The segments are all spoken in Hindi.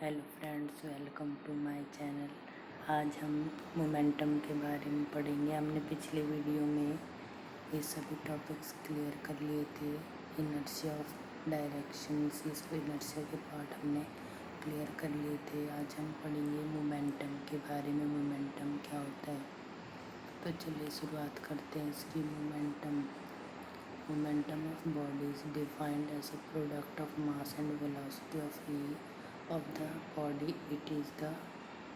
Hello friends, welcome to my channel. आज हम मोमेंटम के बारे में पढ़ेंगे। हमने पिछले वीडियो में ये सभी टॉपिक्स क्लियर कर लिए थे। इनर्शिया ऑफ डायरेक्शंस, इसको इनर्शिया के पार्ट हमने क्लियर कर लिए थे। आज हम पढ़ेंगे मोमेंटम के बारे में। मोमेंटम क्या होता है, तो चलिए शुरुआत करते हैं इसकी। Momentum of body is defined as a product of mass and velocity of the body. It is the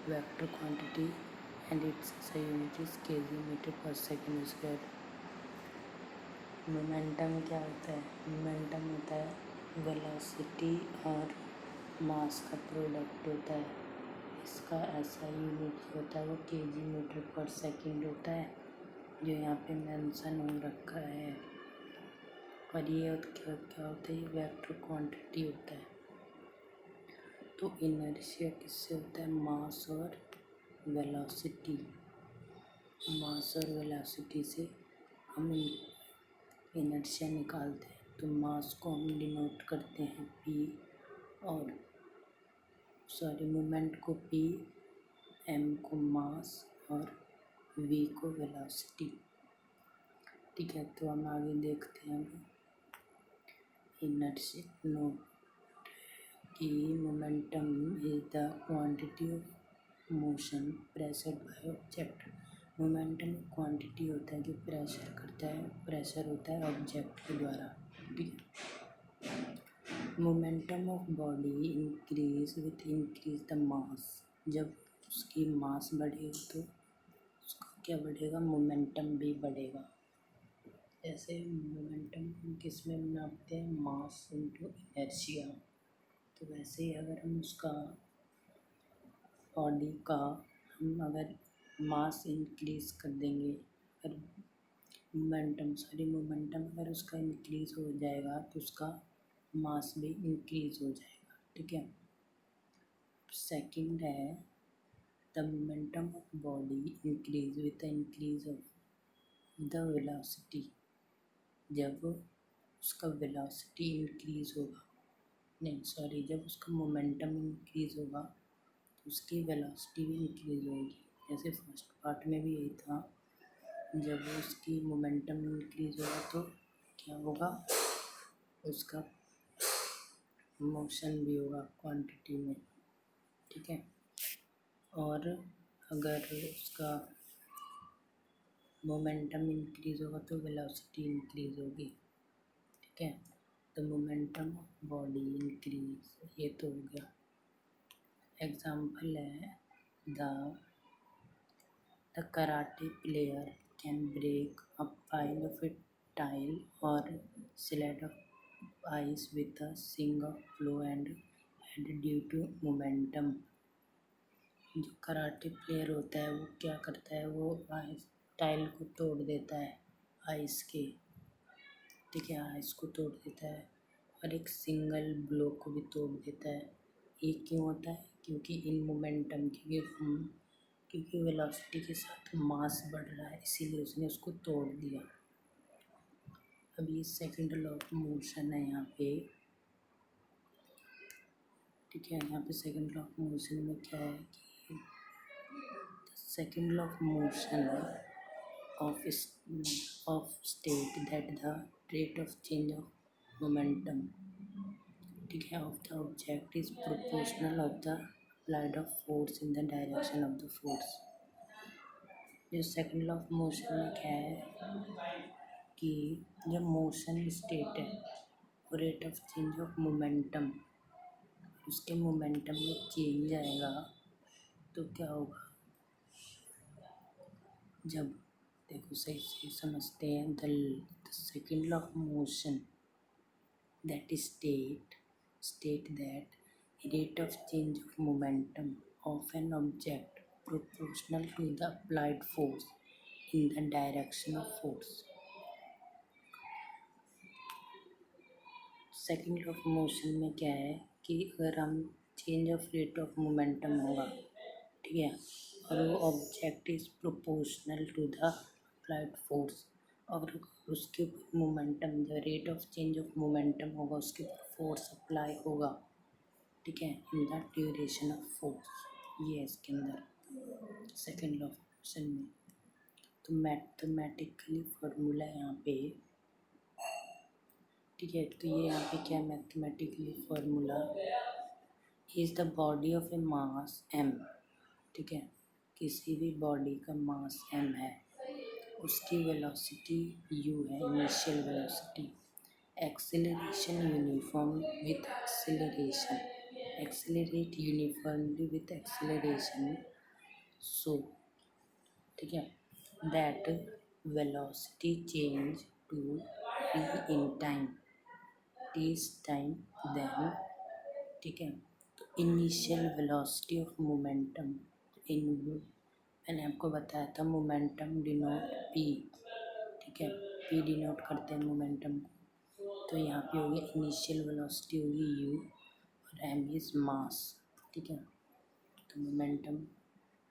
vector quantity and its SI unit is kg meter per second square. Momentum क्या होता है? मोमेंटम होता है वेलोसिटी और मास का प्रोडक्ट होता है। इसका SI यूनिट जो होता है वो kg मीटर पर सेकेंड होता है, जो यहाँ पे मेंशन हो रखा है। और ये क्या होता है? ये वेक्टर क्वांटिटी होता है। तो इनर्शिया किससे होता है? मास और वेलोसिटी। मास और वेलोसिटी से हम इनर्शिया निकालते हैं। तो मास को हम डिनोट करते हैं P और मोमेंट को P, M को मास और V को वेलोसिटी। ठीक है, तो हम आगे देखते हैं। इनर्शिया नोट कि momentum is the quantity of motion pressure by object. Momentum quantity होता है जो प्रेशर करता है, प्रेशर होता है ऑब्जेक्ट के द्वारा। ठीक है। Momentum of body increase with increase the mass. जब उसकी मास बढ़ेगी तो उसका क्या बढ़ेगा? मोमेंटम भी बढ़ेगा। जैसे मोमेंटम किस में नापते हैं? Mass into inertia. तो वैसे ही अगर हम उसका बॉडी का अगर मास इंक्रीज़ कर देंगे, अगर मोमेंटम अगर उसका इंक्रीज़ हो जाएगा तो उसका मास भी इंक्रीज़ हो जाएगा। ठीक है। सेकंड है the momentum of body increase with the increase of the velocity. जब उसका वेलोसिटी इंक्रीज़ होगा, जब उसका मोमेंटम इंक्रीज़ होगा तो उसकी वेलोसिटी भी इंक्रीज़ होगी। जैसे फर्स्ट पार्ट में भी यही था, जब उसकी मोमेंटम इंक्रीज़ होगा तो क्या होगा? उसका मोशन भी होगा क्वांटिटी में। ठीक है। और अगर उसका मोमेंटम इंक्रीज़ होगा तो वेलोसिटी इंक्रीज़ होगी। ठीक है। The momentum of body increase, ये तो हो गया। एग्जाम्पल है the karate player can break a pile of a tile और slab of ice with a single flow and head due to momentum. जो कराटे प्लेयर होता है वो क्या करता है? वो टाइल को तोड़ देता है, आइस के। ठीक है, आइस को तोड़ देता है और एक सिंगल ब्लॉक को भी तोड़ देता है। ये क्यों होता है? क्योंकि इन मोमेंटम क्योंकि वेलोसिटी के साथ मास बढ़ रहा है, इसीलिए उसने उसको तोड़ दिया। अब ये सेकंड लॉ ऑफ मोशन है यहाँ पे। ठीक है, यहाँ पे सेकंड लॉ ऑफ मोशन में क्या है कि second law of motion of state that the rate of change of momentum, ठीक है, of the object is proportional of the applied of force in the direction of the force। जो सेकंड लॉ ऑफ मोशन में क्या है कि जब मोशन स्टेट है और rate of change of momentum, उसके मोमेंटम में चेंज आएगा तो क्या होगा? जब देखो सही से समझते हैं। The second law of motion that state that rate of change of momentum of an object proportional to the applied force in the direction of force। Second law of motion में क्या है कि अगर हम change of rate of momentum होगा, ठीक है, और वो object is proportional to the applied force, और उसके ऊपर momentum, the rate of change of momentum होगा, उसके ऊपर फोर्स अप्लाई होगा। ठीक है, in the duration of force, ये है इसके अंदर सेकेंड लॉ ऑफ मोशन में। तो मैथमेटिकली फॉर्मूला यहाँ पे, ठीक है, तो ये यहाँ पे क्या mathematically formula is the body of A mass m, ठीक है, किसी भी बॉडी का मास m है, उसकी वेलोसिटी u है, initial velocity, acceleration uniform with acceleration, accelerate uniformly with acceleration, so, ठीक है, that velocity change to v in time, t is time, then, ठीक है, तो इनिशियल वेलोसिटी ऑफ मोमेंटम, इन मैंने आपको बताया था मोमेंटम डिनोट p, ठीक है, p डिनोट करते हैं मोमेंटम को, तो यहाँ पे होगी इनिशियल वेलोसिटी होगी u और m इज मास, ठीक है, तो मोमेंटम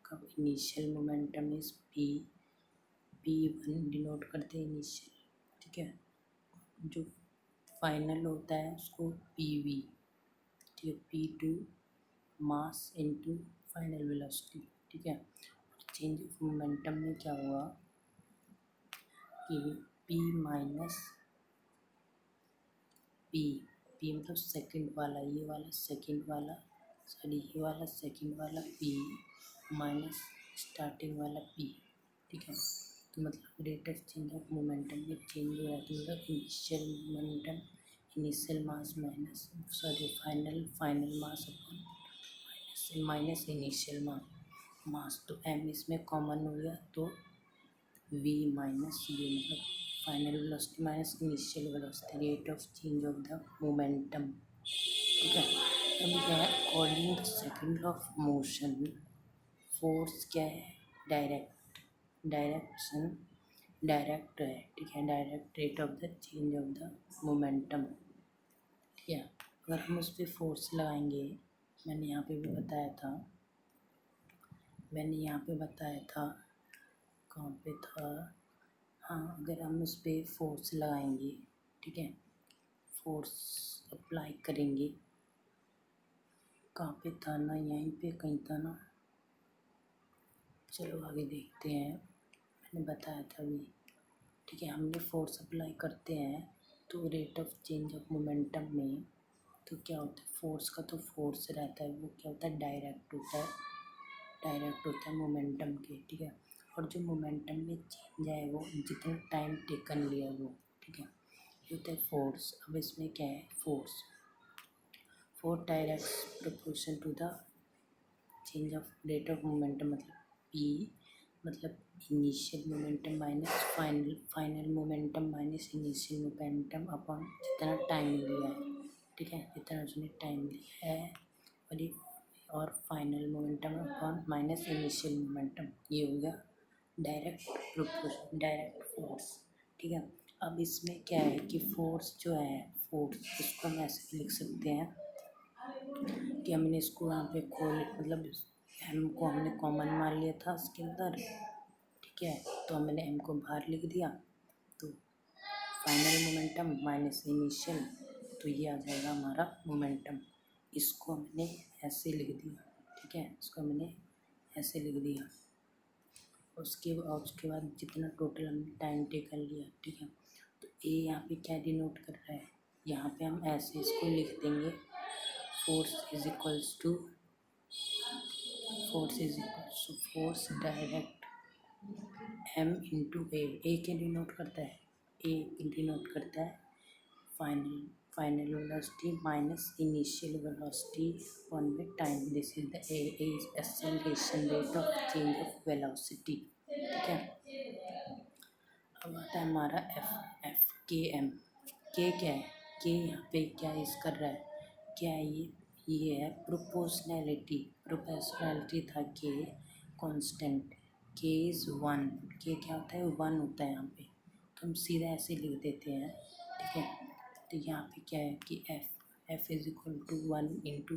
का initial momentum is p1 denote करते हैं इनिशियल, ठीक है, जो फाइनल होता है उसको pv, ठीक है, p2 mass into final velocity, ठीक है, चेंज ऑफ मोमेंटम में क्या हुआ कि p माइनस p मतलब सेकंड वाला, ये वाला सेकंड वाला, सॉरी ये वाला सेकंड वाला p माइनस स्टार्टिंग वाला p, ठीक है, तो मतलब rate of change of momentum में चेंज हो रहा है, तो मतलब initial momentum, initial mass minus, sorry final mass upon minus initial mass, तो m इसमें कॉमन हो गया, तो v माइनस ये मतलब final velocity minus initial velocity, rate of change of the momentum, ठीक है। अभी क्या है, according to second law of motion, force क्या है, डायरेक्शन डायरेक्ट है, ठीक है, direct rate of the change of the momentum, ठीक है। अगर हम उस पर फोर्स लगाएंगे, मैंने यहाँ पे भी बताया था, कहाँ पे था, हाँ, अगर हम उस पर फोर्स लगाएंगे, ठीक है, फोर्स अप्लाई करेंगे, कहाँ पे था ना, यहीं पे कहीं था ना, चलो आगे देखते हैं, मैंने बताया था अभी, ठीक है, हमने फोर्स अप्लाई करते हैं तो rate of change of momentum में तो क्या होता है, फोर्स का तो फोर्स रहता है, वो क्या होता है, डायरेक्ट होता है मोमेंटम के, ठीक है, और जो मोमेंटम में चेंज है वो जितना टाइम टेकन लिया वो, ठीक है, ये होता है फोर्स। अब इसमें क्या है, force direct proportion to the change of rate of momentum, मतलब p मतलब initial momentum minus final momentum minus initial momentum upon जितना टाइम लिया है, ठीक है, जितना उसने टाइम लिया है, और ये और final momentum upon minus initial momentum, ये हो गया डायरेक्ट फोर्स, ठीक है। अब इसमें क्या है कि फोर्स जो है, फोर्स इसको हम ऐसे लिख सकते हैं कि हमने इसको यहाँ पे मतलब एम को हमने कॉमन मान लिया था इसके अंदर, ठीक है, तो हमने एम को बाहर लिख दिया, तो फाइनल मोमेंटम माइनस इनिशियल, तो ये आ जाएगा हमारा मोमेंटम, इसको हमने ऐसे लिख दिया, ठीक है, इसको हमने ऐसे लिख दिया, उसके बाद जितना टोटल हमने टाइम टेकन लिया, ठीक है, तो ए यहाँ पे क्या डिनोट कर रहा है, यहाँ पे हम ऐसे इसको लिख देंगे, force is equals to force direct m into A क्या डिनोट करता है, ए डिनोट करता है final velocity minus initial velocity one by time, this is the A is acceleration rate of change of velocity, ठीक है। अब आता है हमारा एफ के एम, के क्या है, के यहाँ पे क्या इस कर रहा है, क्या है ये है प्रोपोर्शनैलिटी था के कांस्टेंट, के इज़ वन, के क्या होता है, वन होता है यहाँ पे, तो हम सीधा ऐसे लिख देते हैं, ठीक है, तो यहाँ पे क्या है कि F is equal to one into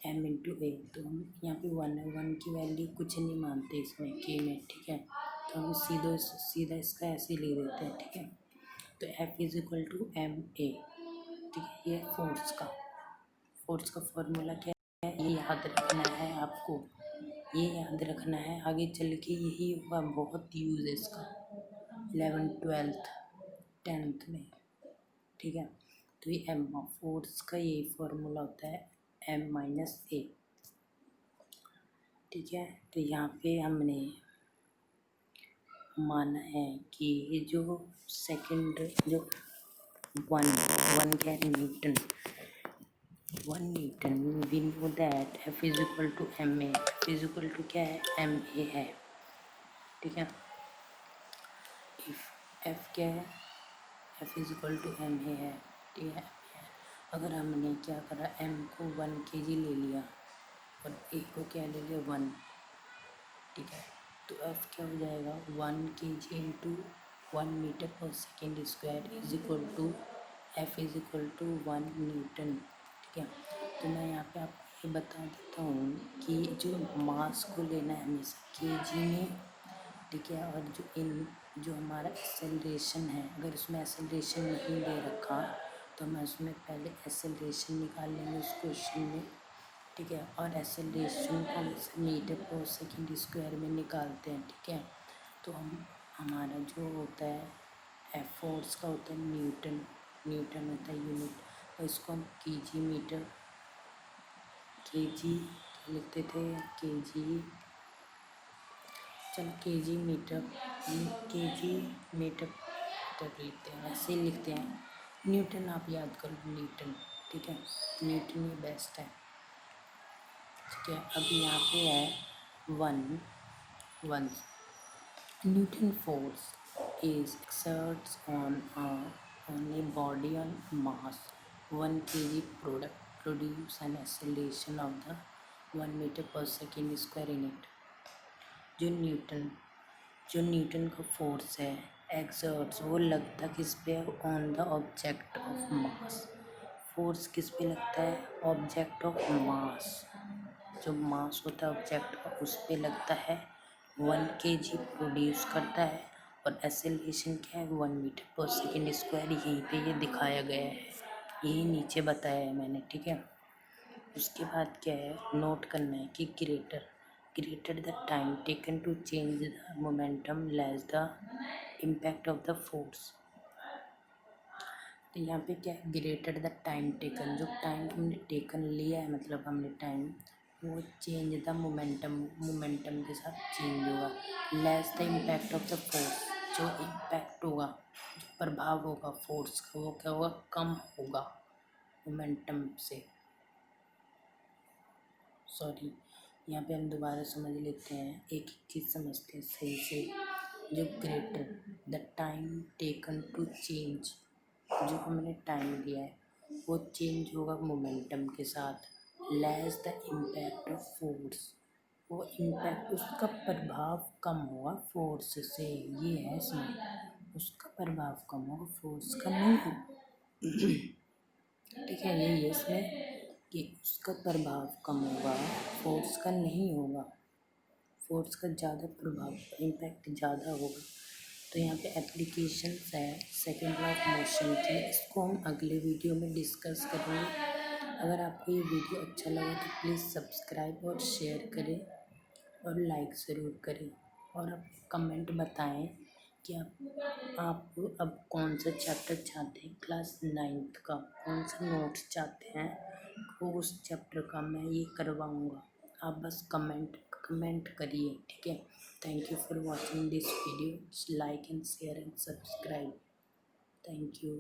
M into A, तो हम यहाँ पे वन की वैल्यू कुछ नहीं मानते इसमें के में, ठीक है, तो हम सीधा इसका ऐसे लिख देते हैं, ठीक है, तो F is equal to M A, ठीक है, ये फोर्स का फॉर्मूला क्या है, ये याद रखना है आपको, ये याद रखना है, आगे चल के यही होगा, बहुत यूज है इसका 11th 12th 10th में, ठीक है। तो ये एम फोर्स का यही फॉर्मूला होता है M-A, ठीक है। तो यहाँ पे हमने माना है कि ये जो सेकंड जो वन क्या है, newton, 1 newton, we know that F is equal to MA, F is equal to क्या है, MA है, ठीक है। इफ F क्या है, F is equal to MA है, ठीक है। अगर हमने क्या करा, M को 1 kg ले लिया और A को क्या ले लिया, 1, ठीक है। तो F क्या हो जाएगा, 1 kg into 1 metre per second square is equal to F is equal to 1 newton, ठीक है। तो मैं यहाँ पे आपको ये बता देता हूँ कि जो मास को लेना है हमेशा केजी में, ठीक है। और जो हमारा एक्सेलरेशन है, अगर उसमें एक्सेलरेशन नहीं दे रखा तो मैं उसमें पहले एक्सेलरेशन निकाल लेंगे उस क्वेश्चन में, ठीक है। और एक्सेलरेशन को हम मीटर/सेकेंड स्क्वायर में निकालते हैं, ठीक है। तो हमारा जो होता है फोर्स का होता है न्यूटन, न्यूटन होता है यूनिट, और इसको हम केजी मीटर, केजी लिखते थे, केजी, चलो केजी मीटर, केजी मीटर लिखते हैं, ऐसे ही लिखते हैं। न्यूटन आप याद कर लो, न्यूटन, ठीक है, न्यूटन ही बेस्ट है, ठीक है। अब यहाँ पे है one Newton force is exerts on a body on mass 1 kg produce an acceleration of the 1 metre per second square in it। जो न्यूटन का फोर्स है एक्सर्ट्स, वो लगता किस पे, on the object of mass. Force किस पे लगता है, ऑब्जेक्ट ऑफ मास, जो मास होता है ऑब्जेक्ट का उस पे लगता है, 1 kg प्रोड्यूस करता है, और एक्सेलरेशन क्या है, 1 मीटर/सेकेंड स्क्वायर, यहीं पे ये दिखाया गया है, यही नीचे बताया है मैंने, ठीक है। उसके बाद क्या है, नोट करना है कि greater the time taken to change the momentum less the impact of the force. तो यहाँ पे क्या है, ग्रेटर द टाइम टेकन, जो टाइम हमने टेकन लिया है, मतलब हमने टाइम, वो चेंज द मोमेंटम के साथ चेंज होगा, less the impact of the force, जो इम्पैक्ट होगा, जो प्रभाव होगा फोर्स का, वो क्या होगा, कम होगा मोमेंटम से। सॉरी, यहाँ पे हम दोबारा समझ लेते हैं, एक चीज़ समझते हैं सही से। जो greater the time taken to change, जो हमने टाइम लिया है वो चेंज होगा मोमेंटम के साथ, less the impact of force, वो इम्पैक्ट, उसका प्रभाव कम होगा फोर्स से, ये है इसमें, उसका प्रभाव कम होगा फोर्स का नहीं होगा, ठीक है। यही है इसमें कि उसका प्रभाव कम होगा, फोर्स का नहीं होगा, फोर्स का ज़्यादा प्रभाव, इम्पैक्ट ज़्यादा होगा। तो यहाँ पे एप्लीकेशंस है सेकंड लॉ ऑफ मोशन की, इसको हम अगले वीडियो में डिस्कस करेंगे। अगर आपको ये वीडियो अच्छा लगा तो प्लीज़ सब्सक्राइब और शेयर करें और लाइक ज़रूर करें, और आप कमेंट बताएं कि आप अब कौन सा चैप्टर चाहते हैं, क्लास 9th का कौन सा नोट्स चाहते हैं, वो उस चैप्टर का मैं ये करवाऊँगा। आप बस कमेंट करिए, ठीक है। Thank you for watching this video, like and share and subscribe, thank you.